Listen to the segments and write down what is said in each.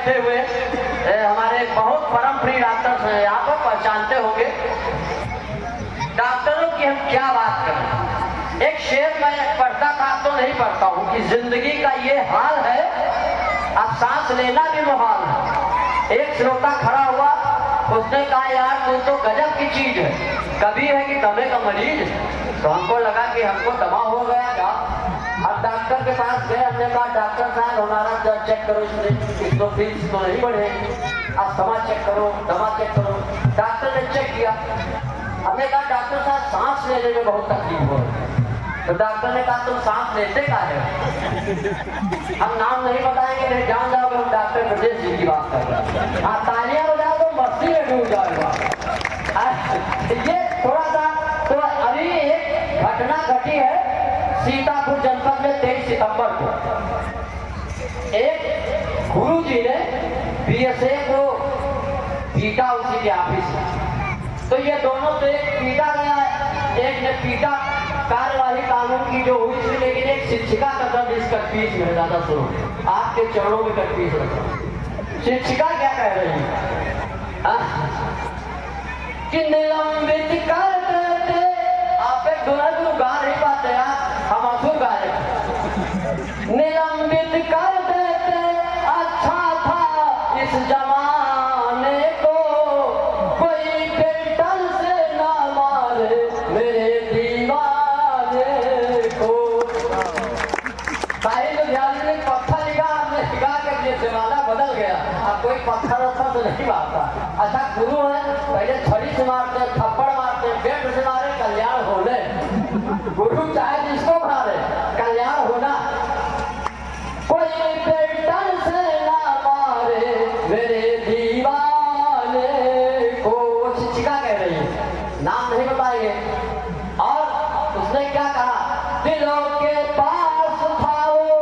बैठे हुए हमारे बहुत परम प्रिय डॉक्टर हैं, आप पहचानते होंगे। डॉक्टरों की हम क्या बात करें। एक शेर मैं पढ़ता था, तो नहीं पढ़ता हूँ, कि जिंदगी का ये हाल है अब सांस लेना भी मुहाल है। एक श्रोता खड़ा हुआ, उसने कहा यार तू तो गजब की चीज है, कभी है कि दमे का मरीज। तो हमको लगा कि हमको दमा हो गया क्या। अब डॉक्टर के पास गए, हमने कहा डॉक्टर साहब हमारा चेक करो, इसमें फीस तो नहीं बढ़े, अब दमा चेक करो, दमा चेक करो। डॉक्टर ने चेक किया, हमने कहा डॉक्टर साहब सांस लेने में बहुत तकलीफ हो रही है। तो डॉक्टर ने कहा तुम सांस लेते का है। हम नाम नहीं बताएंगे, नहीं जान जाओगे हम डॉक्टर ब्रजेश जी की बात कर रहे हैं। हाँ तालियां बजाओ तो मस्ती में डूब जाएगा। ये थोड़ा सा तो अभी एक घटना घटी है सीतापुर जनपद में 23 सितंबर को। एक गुरु जी ने बीएसए को पीटा उसी के ऑफिस में। तो ये दोनों तो एक पीटा गया, एक ने पीटा, कार्यवाही कानून की जो हुई थी, लेकिन एक शिक्षिका का दर्द इस कटपीस में ज्यादा सुनो, आपके चरणों में कटपीस रखा। शिक्षिका क्या कह रही है कि निलंबित कर देते, आप एक दुनिया गा नहीं पाते यार, हम आंसू गा रहे। निलंबित कर देते अच्छा था इस जमाने को, कोई पेटल से ना मारे मेरे दीवाने को। साहिल ध्यान में पत्थर लिखा, हमने लिखा कर ये जमाना बदल गया, अब कोई पत्थर वत्थर तो नहीं मारता। अच्छा गुरु है, पहले छड़ी से मारते, थप्पड़ मारते, बेट से मारे, कल्याण होने। गुरु चाहे जिसको मारे, कल्याण होना। कोई पेटल से ना मारे मेरे दीवाने को, वो शिक्षिका कह रही है, नाम नहीं बताएंगे। और उसने क्या कहा, दिलों के पास था वो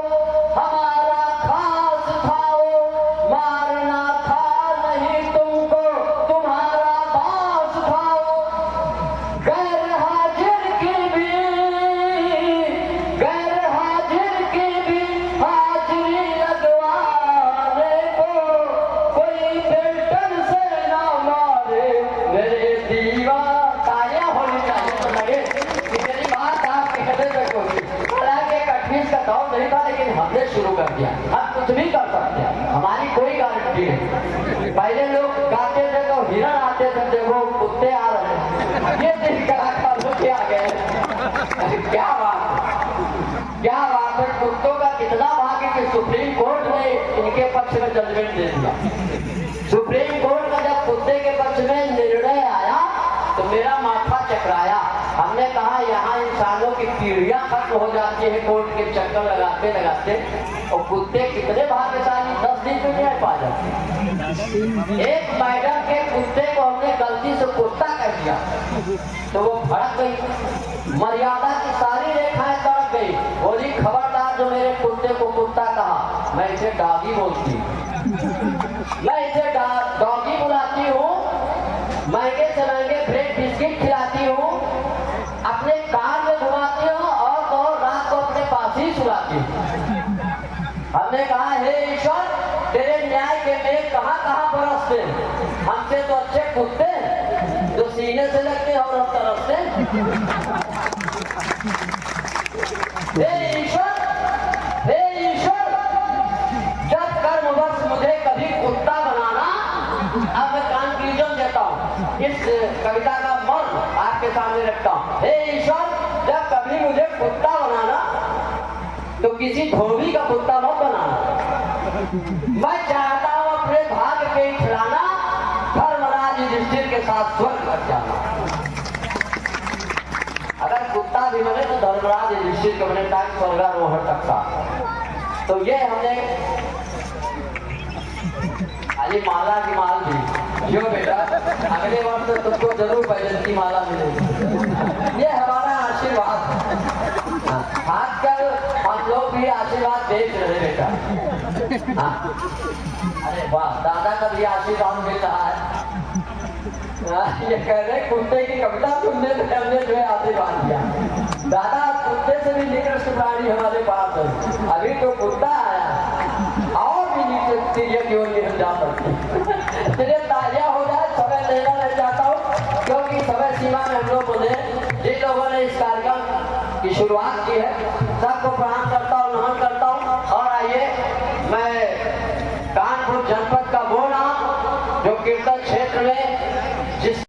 हमारा खास था वो, मारना था नहीं तुमको तुम्हारा बास था वो। गैर हाजिर की भी हाजिरी लगवाने को, कोई बेटन से ना मारे मेरे दीवार। तालियां होनी चाहिए तो लगे कि मेरी बात आपके हृदय तक होगी। हालांकि कठिन का दौर नहीं था, लेकिन हमने शुरू कर दिया। हम कुछ भी कर सकते हैं, हमारी कोई गारंटी नहीं। पहले लोग गाते थे तो हिरण आते थे, देखो कुत्ते आ रहे हैं, ये दिन कलाकार लोग आ गए। क्या बात है, क्या बात है। कुत्तों का कितना भाग्य कि सुप्रीम कोर्ट ने इनके पक्ष में जजमेंट दे दिया। सुप्रीम कोर्ट का जब कुत्ते के पक्ष में निर्णय आया तो मेरा माथा चकराया। हमने कहा यहाँ इंसानों की पीढ़ियां खत्म हो जाती है कोर्ट के चक्कर लगाते लगाते, और कुत्ते कितने भाग्यशाली 10 दिन में नहीं पा जाते। एक मैडम के कुत्ते को हमने गलती से कुत्ता कह दिया तो वो भड़क गई, मर्यादा की सारी रेखाएं तड़प गई, बोली खबरदार जो मेरे कुत्ते को कुत्ता कहा मैं इसे डॉगी बोलती हूँ, मैं इसे डॉगी बुलाती हूँ, महंगे से महंगे ब्रेड बिस्किट खिलाती हूँ, अपने कार में घुमाती हूँ और रात को अपने पास ही सुलाती हूँ। हमने कहा हे ईश्वर तेरे न्याय के मेघ कहाँ कहाँ बरसते, हमसे तो अच्छे कुत्ते जो सीने से लगते और अब तरफते। हे ईश्वर जब कर्मवश मुझे कभी कुत्ता बनाना। अब मैं कंक्लूजन देता हूँ, इस कविता का मर्म आपके सामने रखता हूँ। हे ईश्वर जब कभी मुझे कुत्ता बनाना तो किसी धोबी का कुत्ता मत बनाना। मैं चाहता हूँ अपने भाग्य पे खिलाना, धर्मराज युधिष्ठिर के साथ स्वर्ग लग जाना। अगर कुत्ता भी बने तो धर्मराज युधिष्ठिर के बने ताकि स्वर्गारोहण तक था। तो ये हमने खाली माला की माल दी, जो बेटा अगले वर्ष तो तुमको जरूर पैदल की माला मिलेगी। ये हमारा आशीर्वाद है, खासकर हम लोग भी आशीर्वाद देख रहे बेटा। अरे वाह, दादा का भी आशीर्वाद मिल रहा है। ये कह रहे कुत्ते की कविता सुनने से हमने जो है आशीर्वाद दिया। दादा कुत्ते से भी निकृष्ट प्राणी हमारे पास है, अभी तो कुत्ता आया और भी नीचे की ओर जा सकते। चलिए तालियां हो जाए, समय लेना नहीं चाहता हूँ क्योंकि समय सीमा में हम लोग ने जिन लोगों ने इस कार्यक्रम की शुरुआत की है सबको प्रणाम करता हूँ, नमन करता हूँ। और आइए मैं कानपुर जनपद का